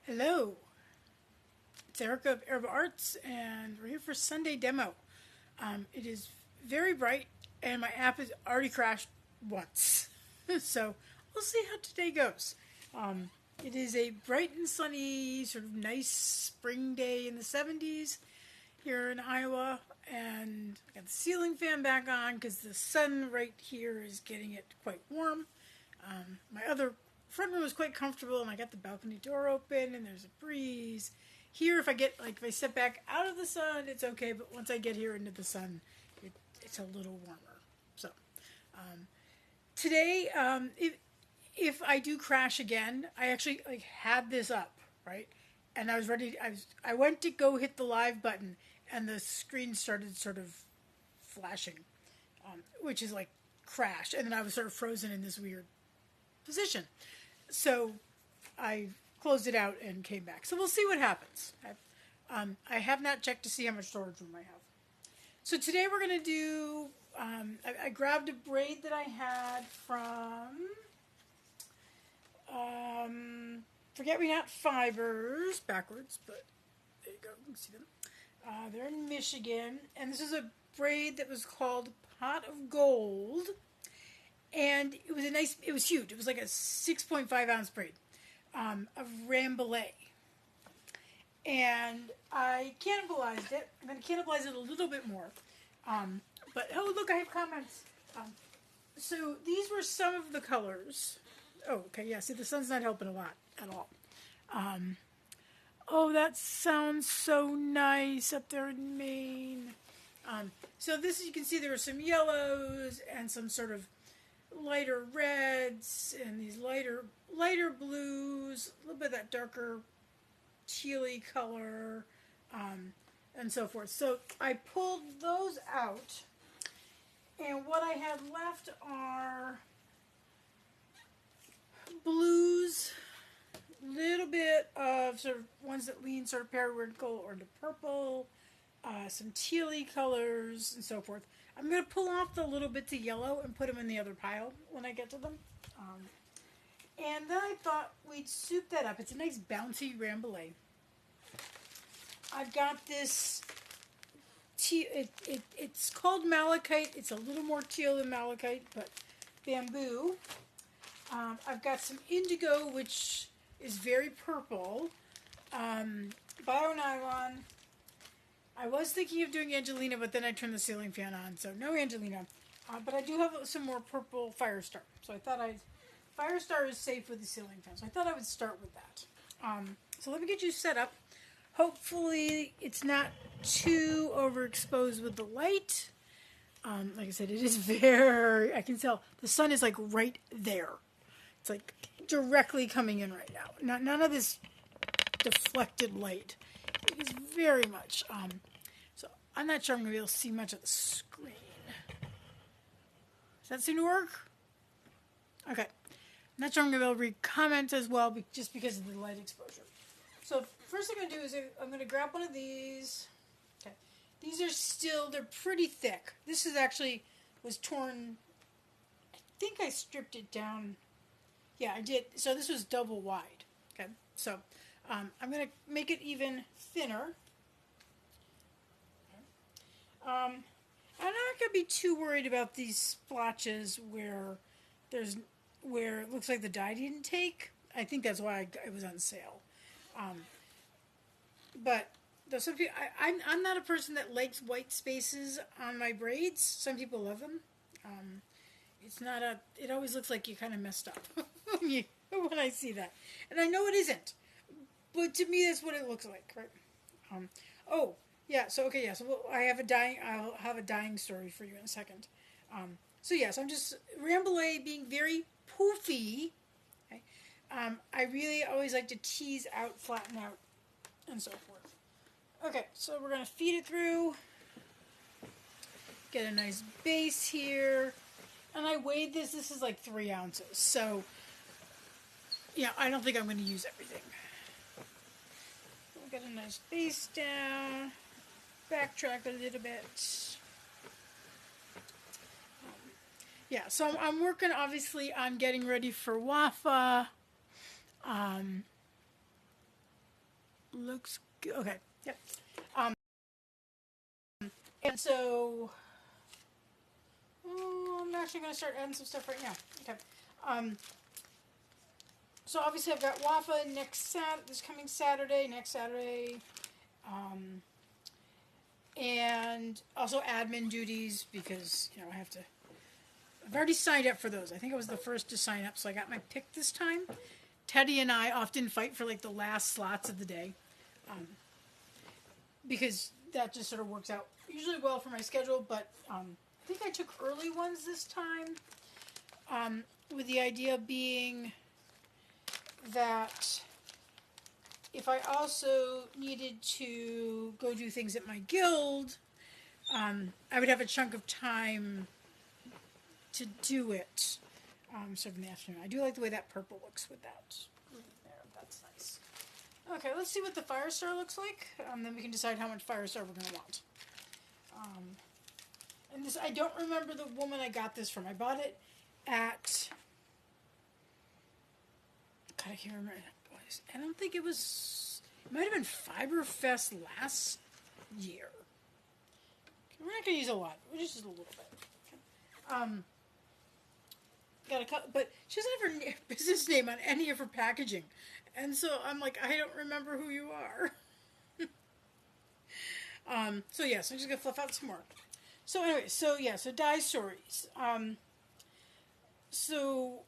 Hello, it's Erica of Erba Arts, and we're here for Sunday demo. It is very bright, and my app has already crashed once. So we'll see how today goes. It is a bright and sunny, sort of nice spring day in the 70s here in Iowa, and I got the ceiling fan back on because the sun right here is getting it quite warm. My other front room is quite comfortable, and I got the balcony door open, and there's a breeze. Here, if I step back out of the sun, it's okay, but once I get here into the sun, it's a little warmer. So, today, if I do crash again, I actually had this up, right? And I was ready. I went to go hit the live button, and the screen started sort of flashing, which is like crash, and then I was sort of frozen in this weird position. So I closed it out and came back. So we'll see what happens. I have not checked to see how much storage room I have. So today we're going to do, I grabbed a braid that I had from Forget Me Not Fibers, backwards, but there you go, you can see them. They're in Michigan, and this is a braid that was called Pot of Gold. And it was huge. It was like a 6.5 ounce braid of Rambouillet. And I cannibalized it. I'm going to cannibalize it a little bit more. Oh, look, I have comments. So these were some of the colors. Oh, okay, yeah, see, the sun's not helping a lot at all. Oh, that sounds so nice up there in Maine. So this, you can see there were some yellows and some sort of lighter reds and these lighter blues, a little bit of that darker tealy color, and so forth. So I pulled those out, and what I had left are blues, little bit of sort of ones that lean sort of periwinkle or into purple, some tealy colors, and so forth. I'm going to pull off the little bits of yellow and put them in the other pile when I get to them. And then I thought we'd soup that up. It's a nice bouncy Rambouillet. I've got this it's called malachite. It's a little more teal than malachite, but bamboo. I've got some indigo, which is very purple. Bio nylon. I was thinking of doing Angelina, but then I turned the ceiling fan on, so no Angelina. But I do have some more purple Firestar. So I thought Firestar is safe with the ceiling fan, so I thought I would start with that. So let me get you set up. Hopefully it's not too overexposed with the light. Like I said, it is I can tell the sun is like right there. It's like directly coming in right now. None of this deflected light. It is very much. So I'm not sure I'm going to be able to see much of the screen. Does that seem to work? Okay. I'm not sure I'm going to be able to read comments as well, just because of the light exposure. So first thing I'm going to do is I'm going to grab one of these. Okay. These are they're pretty thick. This was torn. I think I stripped it down. Yeah, I did. So this was double wide. Okay. So I'm going to make it even thinner. I'm not going to be too worried about these splotches where it looks like the dye didn't take. I think that's why it was on sale. But some people, I'm not a person that likes white spaces on my braids. Some people love them. It always looks like you kind of messed up when I see that. And I know it isn't. But to me, that's what it looks like, right? So I'll have a dyeing story for you in a second. So I'm just, Rambouillet being very poofy. Okay? I really always like to tease out, flatten out, and so forth. Okay, so we're going to feed it through. Get a nice base here. And I weighed this. This is like 3 ounces. So, I don't think I'm going to use everything. We'll get a nice base down. Backtrack a little bit. So I'm working obviously on getting ready for WAFA. looks good. Okay. Yep. And so, I'm actually going to start adding some stuff right now. Okay. So obviously I've got WAFA this coming Saturday, next Saturday, and also admin duties because I have to. I've already signed up for those. I think I was the first to sign up, so I got my pick this time. Teddy and I often fight for like the last slots of the day, because that just sort of works out usually well for my schedule. But I think I took early ones this time, with the idea being that if I also needed to go do things at my guild, I would have a chunk of time to do it, sort of in the afternoon. I do like the way that purple looks with that green there. That's nice. Okay, let's see what the Firestar looks like. Then we can decide how much Firestar we're going to want. And this, I don't remember the woman I got this from. I bought it at... God, I can't remember. I don't think it was... It might have been Fiberfest last year. We're not going to use a lot. We'll just use a little bit. Got a couple, but she doesn't have her business name on any of her packaging. And so I'm like, I don't remember who you are. So yes, I'm just going to fluff out some more. So anyway, so dye stories. So,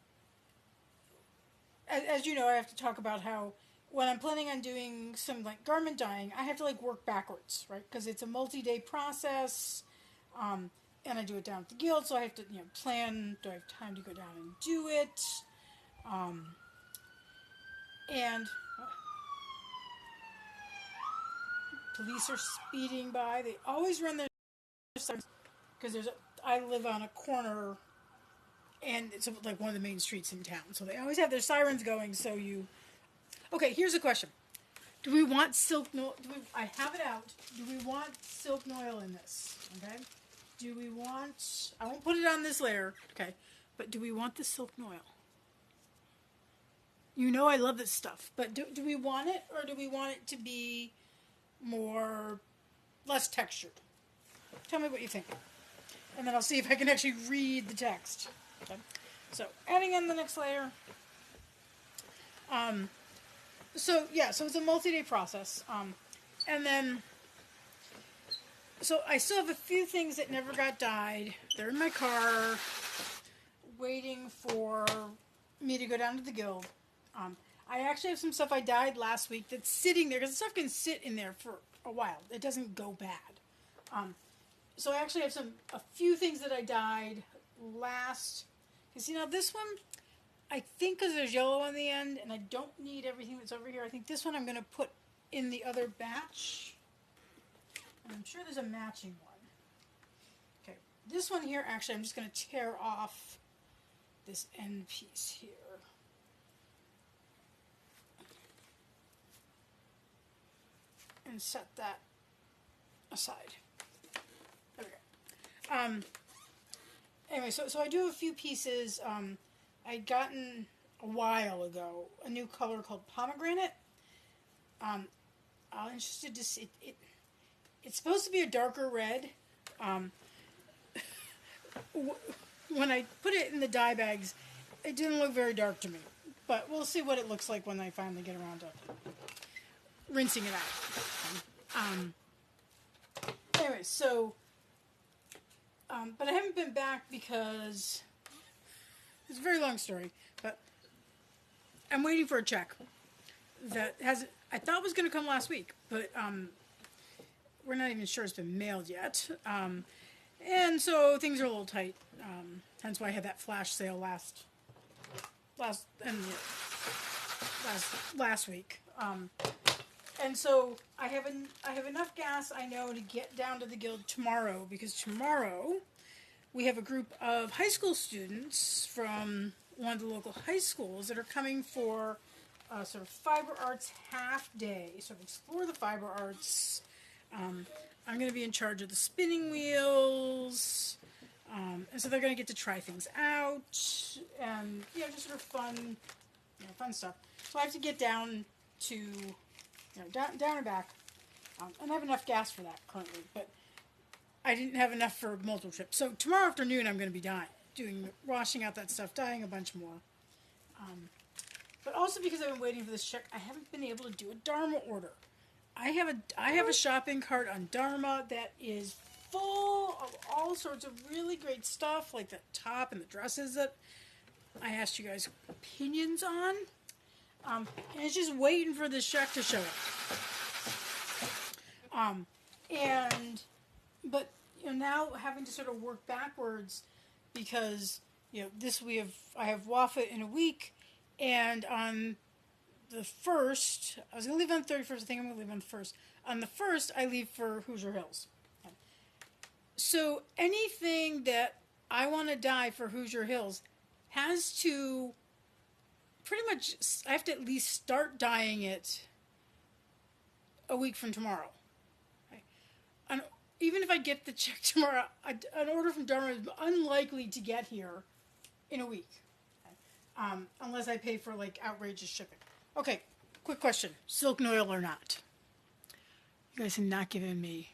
as you know, I have to talk about how when I'm planning on doing some like garment dyeing, I have to like work backwards, right? Because it's a multi-day process, and I do it down at the guild, so I have to plan. Do I have time to go down and do it? And police are speeding by. They always run their sirens because I live on a corner, and it's like one of the main streets in town, so they always have their sirens going. So okay, here's a question: do we want silk noil? I have it out. Do we want silk noil in this? Okay. Do we want? I won't put it on this layer. Okay, but do we want the silk noil? I love this stuff, but do we want it, or do we want it to be less textured? Tell me what you think, and then I'll see if I can actually read the text. Okay, so adding in the next layer. So it's a multi-day process, and then so I still have a few things that never got dyed. They're in my car, waiting for me to go down to the guild. I actually have some stuff I dyed last week that's sitting there, because the stuff can sit in there for a while. It doesn't go bad. So I actually have a few things that I dyed last. Because, this one, I think because there's yellow on the end, and I don't need everything that's over here, I think this one I'm going to put in the other batch. And I'm sure there's a matching one. Okay, this one here, actually, I'm just going to tear off this end piece here. And set that aside. There we go. Anyway, so I do have a few pieces. I'd gotten a while ago a new color called pomegranate. I'm interested to see it. It's supposed to be a darker red. When I put it in the dye bags, it didn't look very dark to me. But we'll see what it looks like when I finally get around to rinsing it out. Anyway, so, but I haven't been back because it's a very long story, but I'm waiting for a check that I thought was going to come last week, but we're not even sure it's been mailed yet. And so things are a little tight. Hence why I had that flash sale last week. And so I have enough gas, I know, to get down to the guild tomorrow, because tomorrow we have a group of high school students from one of the local high schools that are coming for a sort of fiber arts half day, sort of explore the fiber arts. I'm going to be in charge of the spinning wheels, and so they're going to get to try things out, and just sort of fun stuff. So I have to get down to down and back. And I have enough gas for that currently, but I didn't have enough for multiple trips. So tomorrow afternoon I'm going to be washing out that stuff, dyeing a bunch more. But also because I've been waiting for this check, I haven't been able to do a Dharma order. I have a shopping cart on Dharma that is full of all sorts of really great stuff, like the top and the dresses that I asked you guys opinions on. And it's just waiting for this check to show up. But now having to sort of work backwards because I have Wafa in a week, and on the 1st, I was going to leave on the 31st. I think I'm going to leave on the 1st. On the 1st, I leave for Hoosier Hills. So anything that I want to dye for Hoosier Hills has to pretty much, I have to at least start dyeing it a week from tomorrow. Okay? And even if I get the check tomorrow, an order from Dharma is unlikely to get here in a week. Okay? Unless I pay for like outrageous shipping. Okay, quick question. Silk Noil or not? You guys have not given me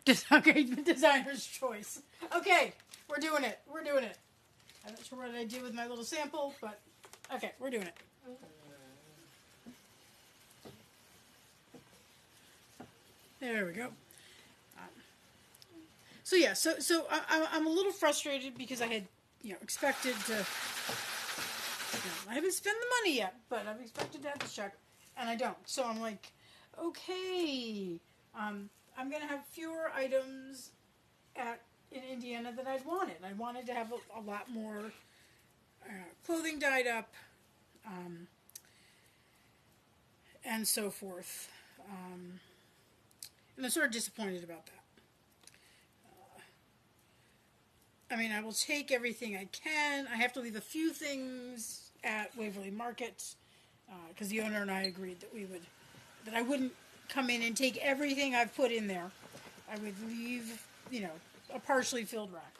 designer's choice. Okay, we're doing it. I'm not sure what I did with my little sample, but okay, we're doing it. There we go. So I'm a little frustrated because I had expected to. I haven't spent the money yet, but I've expected to have the check, and I don't. So I'm like, okay, I'm gonna have fewer items in Indiana than I'd wanted. I wanted to have a lot more clothing dyed up, and so forth. And I'm sort of disappointed about that. I will take everything I can. I have to leave a few things at Waverly Market because the owner and I agreed that I wouldn't come in and take everything I've put in there. I would leave, a partially filled rack.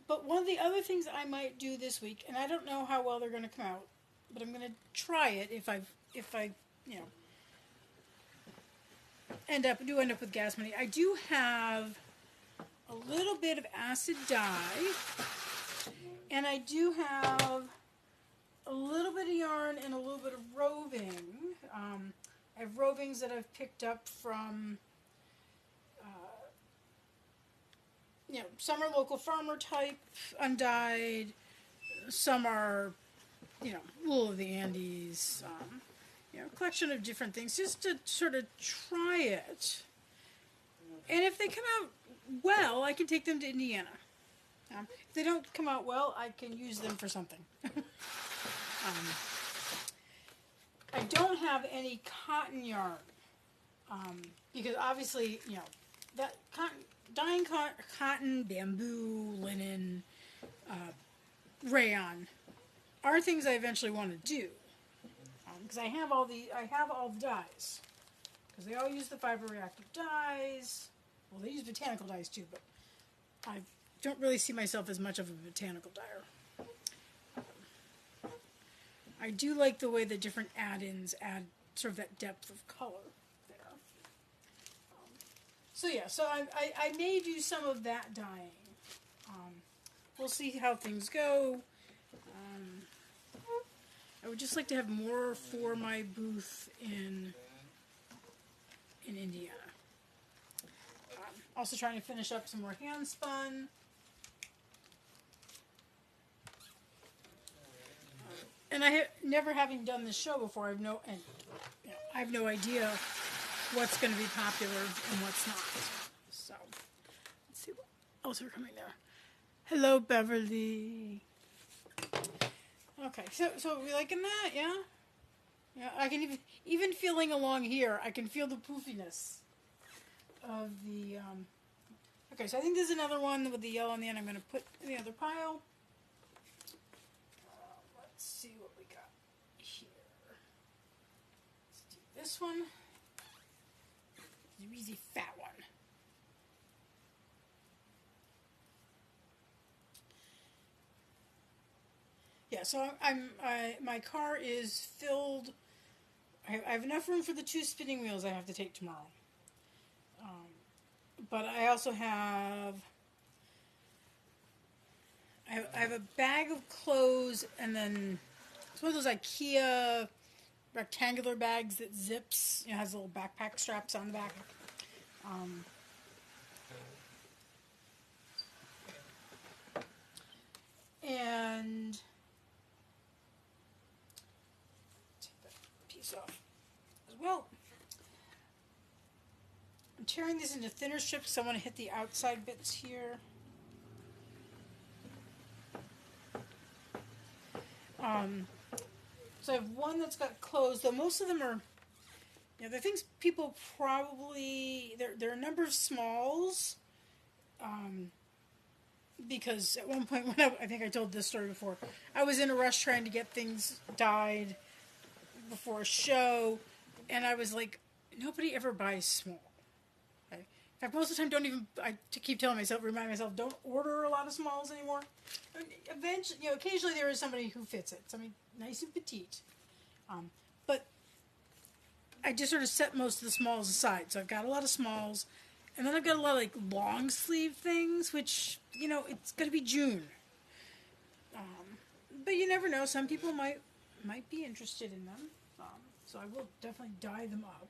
But one of the other things I might do this week, and I don't know how well they're going to come out, but I'm going to try it if I end up with gas money. I do have a little bit of acid dye, and I do have a little bit of yarn and a little bit of roving. I have rovings that I've picked up from, some are local farmer type, undyed, some are, wool of the Andes, a collection of different things just to sort of try it. And if they come out well, I can take them to Indiana. If they don't come out well, I can use them for something. I don't have any cotton yarn because obviously, that dyeing cotton, bamboo, linen, rayon are things I eventually want to do. Because I have all the dyes. Because they all use the fiber reactive dyes. Well, they use botanical dyes too, but I don't really see myself as much of a botanical dyer. I do like the way the different add-ins add sort of that depth of color there. So I may do some of that dyeing. We'll see how things go. I would just like to have more for my booth in Indiana. Also trying to finish up some more hand spun. And never having done this show before, I have no idea what's going to be popular and what's not. So let's see what else are coming there. Hello, Beverly. Okay, so we liking that, yeah? Yeah, I can even feeling along here, I can feel the poofiness of the, okay, so I think there's another one with the yellow on the end I'm going to put in the other pile. Let's see what we got here. Let's do this one. The easy fat one. Yeah, so my car is filled. I have enough room for the 2 spinning wheels I have to take tomorrow. But I also I have a bag of clothes, and then it's one of those IKEA rectangular bags that zips, has little backpack straps on the back. Um, and take that piece off as well. I'm tearing these into thinner strips, so I want to hit the outside bits here. So I have one that's got clothes, though most of them are, they're things people probably, there are a number of smalls, because at one point when I think I told this story before, I was in a rush trying to get things dyed before a show, and I was like, nobody ever buys small. Okay? In fact, most of the time, I keep telling myself, remind myself, don't order a lot of smalls anymore. Eventually, occasionally there is somebody who fits it, somebody nice and petite. But I just sort of set most of the smalls aside. So I've got a lot of smalls, and then I've got a lot of long sleeve things, which, it's going to be June. But you never know. Some people might be interested in them. So I will definitely dye them up.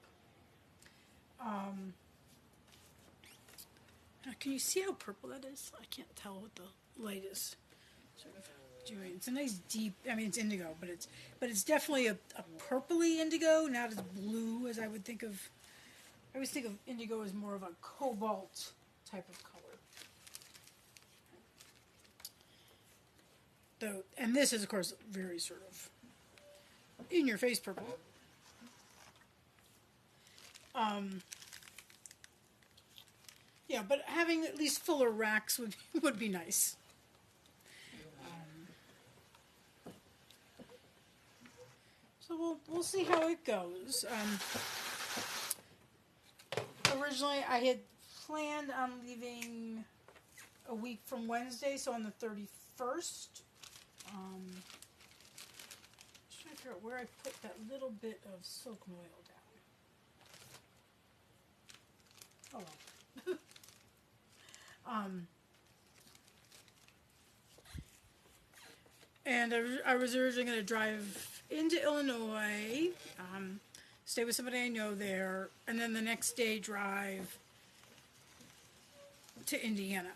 Can you see how purple that is? I can't tell what the light is sort of doing. It's a nice deep, it's indigo, but it's definitely a purpley indigo, not as blue as I would think of. I always think of indigo as more of a cobalt type of color. Though, and this is, of course, very sort of in-your-face purple. Yeah, but having at least fuller racks would be nice. So we'll see how it goes. Originally, I had planned on leaving a week from Wednesday, so on the 31st. Just trying to figure out where I put that little bit of silk oil down. Oh well. And I was originally going to drive into Illinois, stay with somebody I know there, and then the next day drive to Indiana.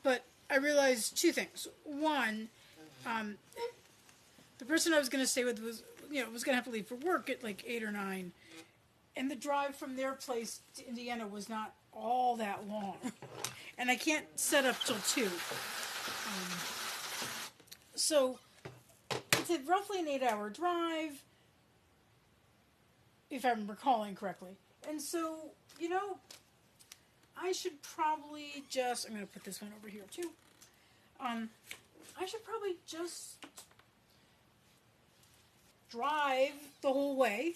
But I realized 2 things. One, the person I was going to stay with was going to have to leave for work at 8 or 9, and the drive from their place to Indiana was not all that long, and I can't set up till 2. So it's roughly an 8-hour drive, if I'm recalling correctly. And so, I should probably just, I'm going to put this one over here too. I should probably just drive the whole way.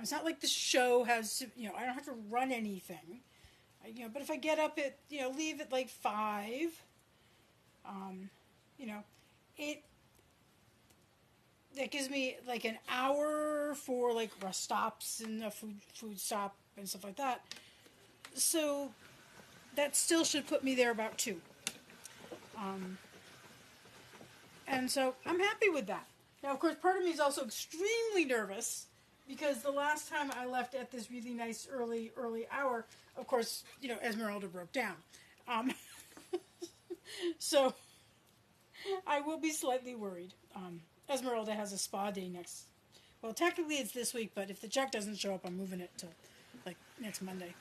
It's not like the show has, I don't have to run anything. But if I get up at, leave at 5, that gives me an hour for rest stops and a food stop and stuff like that. So that still should put me there about 2. And so I'm happy with that. Now, of course, part of me is also extremely nervous because the last time I left at this really nice early hour, of course, Esmeralda broke down. So I will be slightly worried. Esmeralda has a spa day well, technically it's this week, but if the check doesn't show up, I'm moving it to next Monday.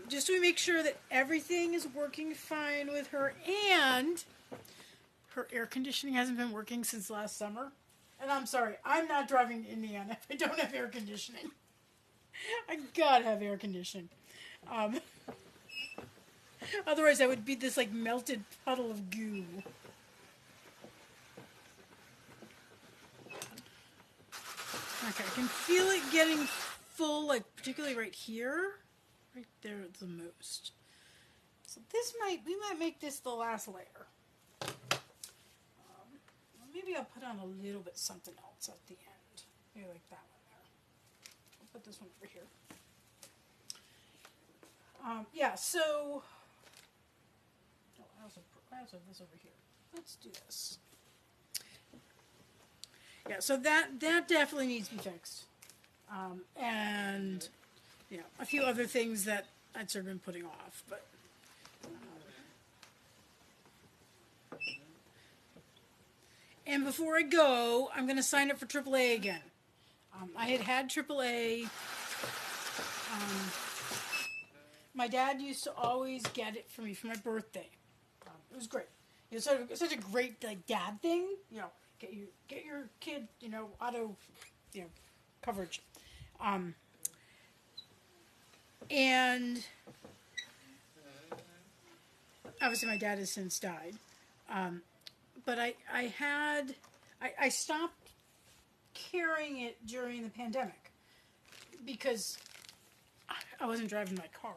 Just to make sure that everything is working fine with her, and her air conditioning hasn't been working since last summer. And I'm sorry, I'm not driving to Indiana if I don't have air conditioning. I gotta have air conditioning. Otherwise I would be this melted puddle of goo. Okay, I can feel it getting full, particularly right here. Right there the most. So we might make this the last layer. maybe I'll put on a little bit something else at the end. Maybe like that one there. I'll put this one over here. Yeah, so I also have this over here. Let's do this. Yeah, so that definitely needs to be fixed. And a few other things that I'd sort of been putting off, but. And before I go, I'm going to sign up for AAA again. I had AAA. My dad used to always get it for me for my birthday. It was great. It was such a great dad thing. Get your kid auto coverage. And obviously my dad has since died. But I stopped carrying it during the pandemic because I wasn't driving my car.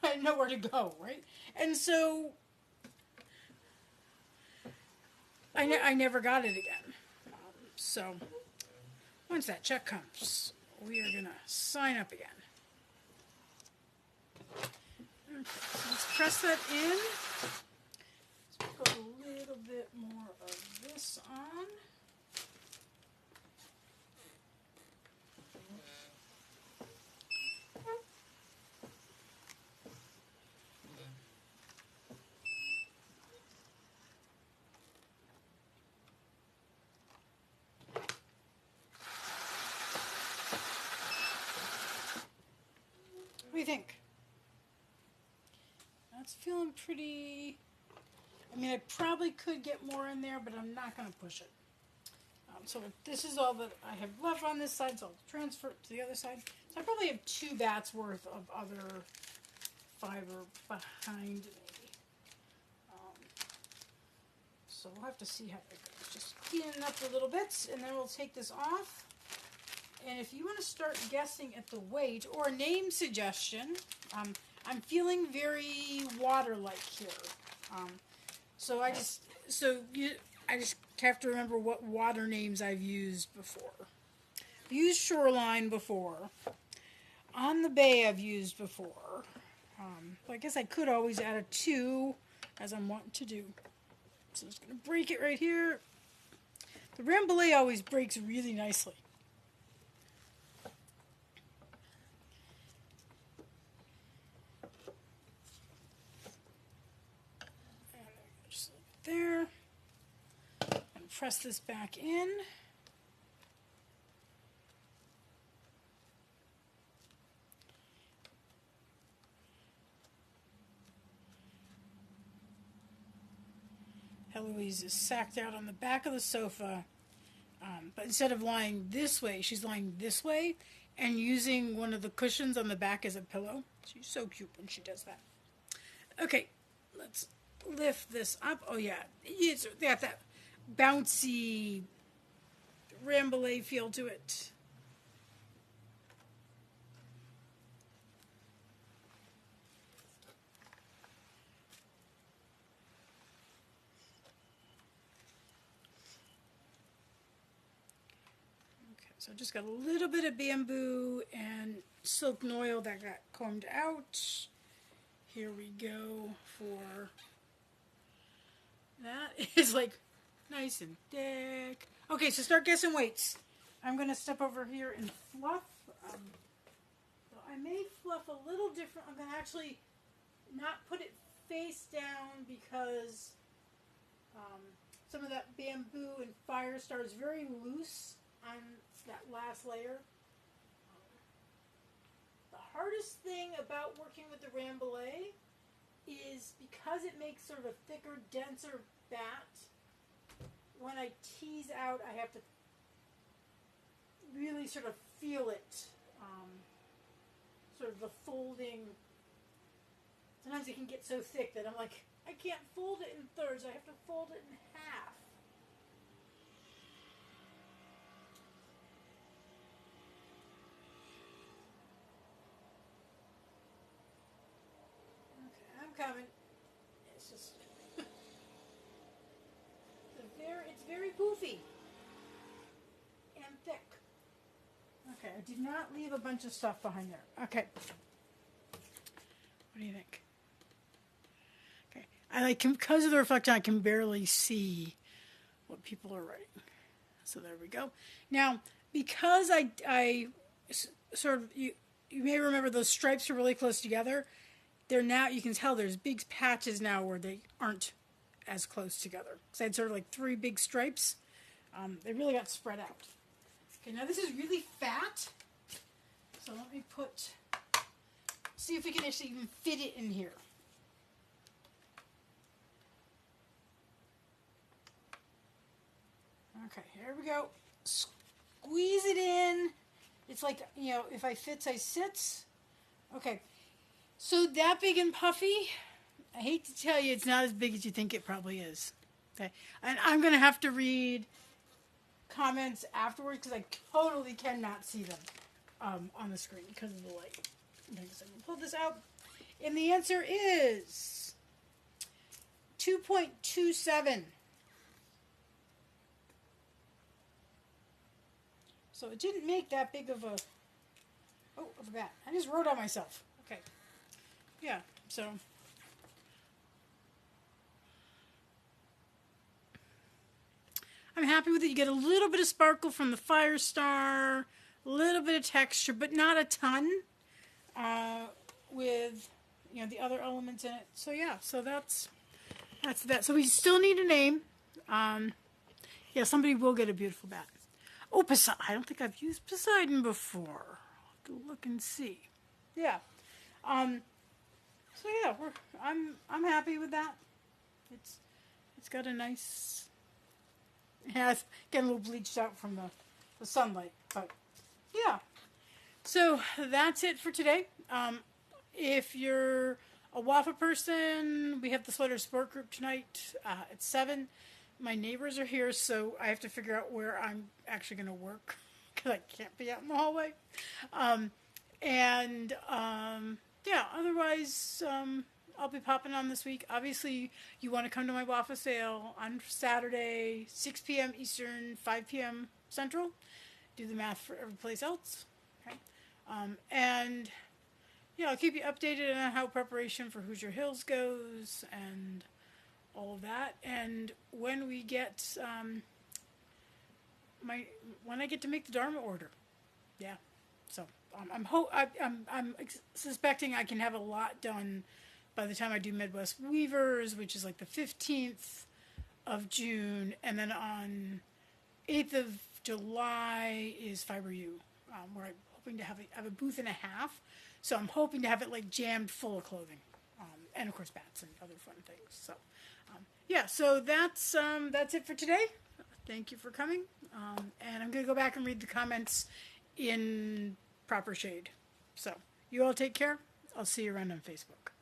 I had nowhere to go, right? And so I never got it again. So once that check comes, we are going to sign up again. Okay, so let's press that in. Let's put a little bit more of this on. What do you think? That's feeling pretty. I mean, I probably could get more in there, but I'm not going to push it. So this is all that I have left on this side, so I'll transfer it to the other side. So I probably have 2 bats worth of other fiber behind me. So we'll have to see how it goes. Just cleaning up the little bits, and then we'll take this off. And if you want to start guessing at the weight or a name suggestion, I'm feeling very water-like here. So I just have to remember what water names I've used before. I've used Shoreline before. On the Bay I've used before. I guess I could always add a 2, as I'm wanting to do. So I'm just going to break it right here. The Rambouillet always breaks really nicely. Just there. And press this back in. Eloise is sacked out on the back of the sofa, but instead of lying this way, she's lying this way and using one of the cushions on the back as a pillow. She's so cute when she does that. Okay, let's lift this up. Oh yeah, it's got that bouncy Rambouillet feel to it. So I just got a little bit of bamboo and silk noil that got combed out. Here we go for that. Is like nice and thick. Okay, so start guessing weights. I'm going to step over here and fluff. So I may fluff a little different. I'm going to actually not put it face down because some of that bamboo and fire star is very loose on that last layer. The hardest thing about working with the Rambouillet is because it makes sort of a thicker, denser bat, when I tease out, I have to really sort of feel it, sort of the folding. Sometimes it can get so thick that I'm like, I can't fold it in thirds, I have to fold it in half. Okay, I'm coming. It's just the Okay, I did not leave a bunch of stuff behind there. Okay. What do you think? Okay. Because of the reflection, I can barely see what people are writing. So there we go. Now, because you may remember those stripes are really close together. They're now, you can tell there's big patches now where they aren't as close together. So I had sort of like 3 big stripes. They really got spread out. Okay, now this is really fat. So let me see if we can actually even fit it in here. Okay, here we go. Squeeze it in. It's like, if I fits, I sits. Okay, so that big and puffy, I hate to tell you, it's not as big as you think it probably is. Okay, and I'm going to have to read comments afterwards because I totally cannot see them on the screen because of the light. Okay, so I'm going to pull this out. And the answer is 2.27. So it didn't make that big of a bat. I just wrote on myself. Okay. Yeah, so. I'm happy with it. You get a little bit of sparkle from the Firestar, a little bit of texture, but not a ton with, the other elements in it. So yeah, so that's that. So we still need a name. Yeah, somebody will get a beautiful bat. Oh, Poseidon. I don't think I've used Poseidon before. I'll have to look and see. Yeah. So yeah, I'm happy with that. It's got a nice. Yeah, it's getting a little bleached out from the sunlight, but yeah. So that's it for today. If you're a waffle person, we have the Sweater Sport Group tonight at 7. My neighbors are here, so I have to figure out where I'm actually going to work because I can't be out in the hallway. Yeah, otherwise, I'll be popping on this week. Obviously, you want to come to my waffle sale on Saturday, 6 p.m. Eastern, 5 p.m. Central. Do the math for every place else. Okay. Yeah, I'll keep you updated on how preparation for Hoosier Hills goes and all of that. And when we get when I get to make the Dharma order, yeah. So I'm suspecting I can have a lot done by the time I do Midwest Weavers, which is like the 15th of June, and then on 8th of July is Fiber U, where I'm hoping to have a booth and a half. So I'm hoping to have it like jammed full of clothing, and of course bats and other fun things. So yeah, so that's it for today. Thank you for coming, and I'm gonna go back and read the comments in proper shade. So you all take care. I'll see you around on Facebook.